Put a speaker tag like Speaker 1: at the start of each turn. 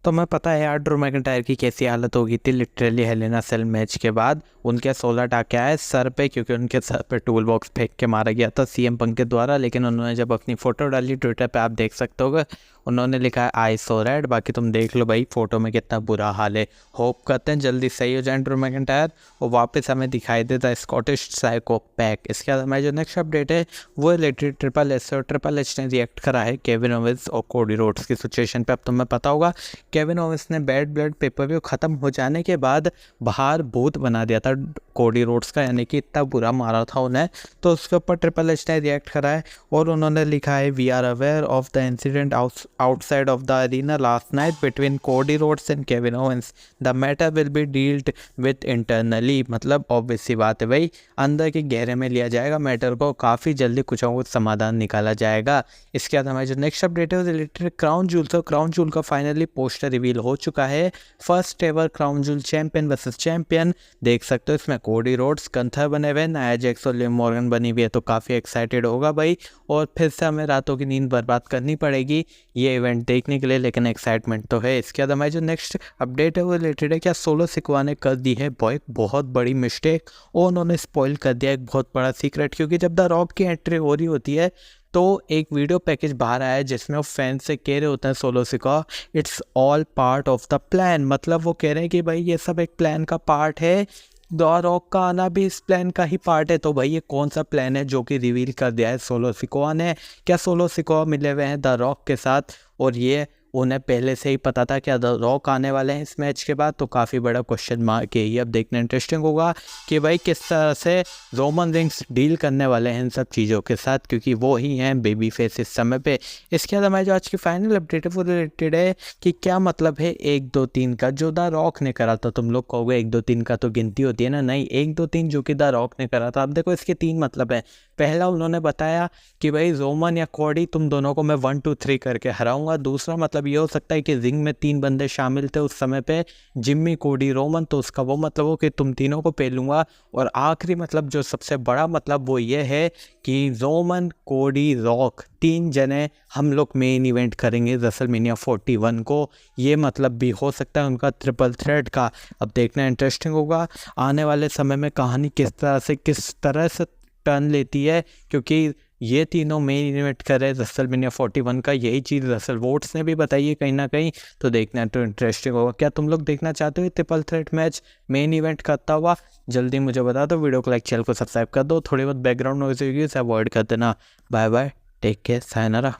Speaker 1: तो मैं पता है यार ड्रू मैकिंटायर की कैसी हालत हो गई थी लिटरली हेलेना सेल मैच के बाद। उनके 16 टाके आए सर पे, क्योंकि उनके सर पे टूल बॉक्स फेंक के मारा गया था सीएम पंक के द्वारा। लेकिन उन्होंने जब अपनी फ़ोटो डाली ट्विटर पे, आप देख सकते हो, उन्होंने लिखा है आई सो रेड। बाकी तुम देख लो भाई फोटो में कितना बुरा हाल है। होप करते हैं जल्दी सही हो जाए ड्रू मैकिंटायर और वापस हमें दिखाई देता स्कॉटिश साइको पैक। इसके बाद हमारी जो नेक्स्ट अपडेट है वो रिलेटेड ट्रिपल एच से, और ट्रिपल एच ने रिएक्ट करा है केविन ओवेंस और कोडी रोड्स की सिचुएशन पे। अब तुम्हें पता होगा केविन ओवेंस ने बैड ब्लड पेपर व्यू ख़त्म हो जाने के बाद बाहर भूत बना दिया था कोडी रोड्स का, यानी कि इतना बुरा मारा था उन्हें। तो उसके ऊपर ट्रिपल एच ने रिएक्ट करा है और उन्होंने लिखा है we are aware of the incident outside of the arena last night between Cody Rhodes and Kevin Owens. The matter will be dealt with internally. मतलब ऑब्वियस सी बात है भाई, अंदर के गहरे में लिया जाएगा मैटर को, काफ़ी जल्दी कुछ ना कुछ समाधान निकाला जाएगा। इसके बाद हमारी जो नेक्स्ट अपडेट है रिलेटेड क्राउन जूल। तो क्राउन जूल का फाइनली पोस्टर रिवील हो चुका है। First ever crown joule champion versus champion. देख सकते हो इसमें कोडी रोड्स कंथर बने हुए, नाया जैक्स और लिव मॉर्गन बनी हुई है। तो काफ़ी एक्साइटेड होगा भाई, और फिर से हमें रातों की नींद बर्बाद करनी पड़ेगी ये इवेंट देखने के लिए, लेकिन एक्साइटमेंट तो है। इसके बाद हमारी जो नेक्स्ट अपडेट है वो रिलेटेड है क्या सोलो सिकवा ने कर दी है बहुत बड़ी मिस्टेक, और उन्होंने स्पॉइल कर दिया एक बहुत बड़ा सीक्रेट। क्योंकि जब द रॉक की एंट्री हो रही होती है तो एक वीडियो पैकेज बाहर आया है जिसमें वो फैंस से कह रहे होते हैं सोलो सिकवा it's all part of the plan. मतलब वो कह रहे हैं कि भाई ये सब एक प्लान का पार्ट है, द रॉक का आना भी इस प्लान का ही पार्ट है। तो भाई ये कौन सा प्लान है जो कि रिवील कर दिया है सोलो सिकवा ने? क्या सोलो सिकवा मिले हुए हैं द रॉक के साथ और ये उन्हें पहले से ही पता था क्या द रॉक आने वाले हैं इस मैच के बाद? तो काफ़ी बड़ा क्वेश्चन मार्क है ये। अब देखना इंटरेस्टिंग होगा कि भाई किस तरह से रोमन रिंग्स डील करने वाले हैं इन सब चीज़ों के साथ, क्योंकि वो ही हैं बेबी फेस इस समय पे। इसके बाद हमारी जो आज की फाइनल अपडेट है वो रिलेटेड है कि क्या मतलब है 1 2 3 का जो द रॉक ने करा था। तुम लोग कहोगे 1 2 3 का तो गिनती होती है ना, नहीं, 1 2 3 जो कि द रॉक ने करा था। अब देखो इसके 3 मतलब है। पहला उन्होंने बताया कि भाई रोमन या कोडी तुम दोनों को मैं 1 2 3 करके हराऊंगा। दूसरा मतलब ये हो सकता है कि रिंग में 3 बंदे शामिल थे उस समय पे, जिम्मी कोडी रोमन, तो उसका वो मतलब हो कि तुम तीनों को पेलूंगा। और आखिरी मतलब जो सबसे बड़ा मतलब वो ये है कि रोमन कोडी रॉक 3 जने हम लोग मेन इवेंट करेंगे रेसलमेनिया 41 को। ये मतलब भी हो सकता है उनका ट्रिपल थ्रेट का। अब देखना इंटरेस्टिंग होगा आने वाले समय में कहानी किस तरह से टर्न लेती है, क्योंकि ये तीनों मेन इवेंट कर रहे रेसलमेनिया 41 का। यही चीज़ रसल वोट्स ने भी बताई है कहीं ना कहीं। तो देखना तो इंटरेस्टिंग होगा। क्या तुम लोग देखना चाहते हो triple threat match main event करता हुआ? जल्दी मुझे बता दो, वीडियो को लाइक, चैनल को सब्सक्राइब कर दो, थोड़ी बहुत बैकग्राउंड नॉइज़ होगी उसे अवॉइड कर देना। Bye bye, take care, sayonara.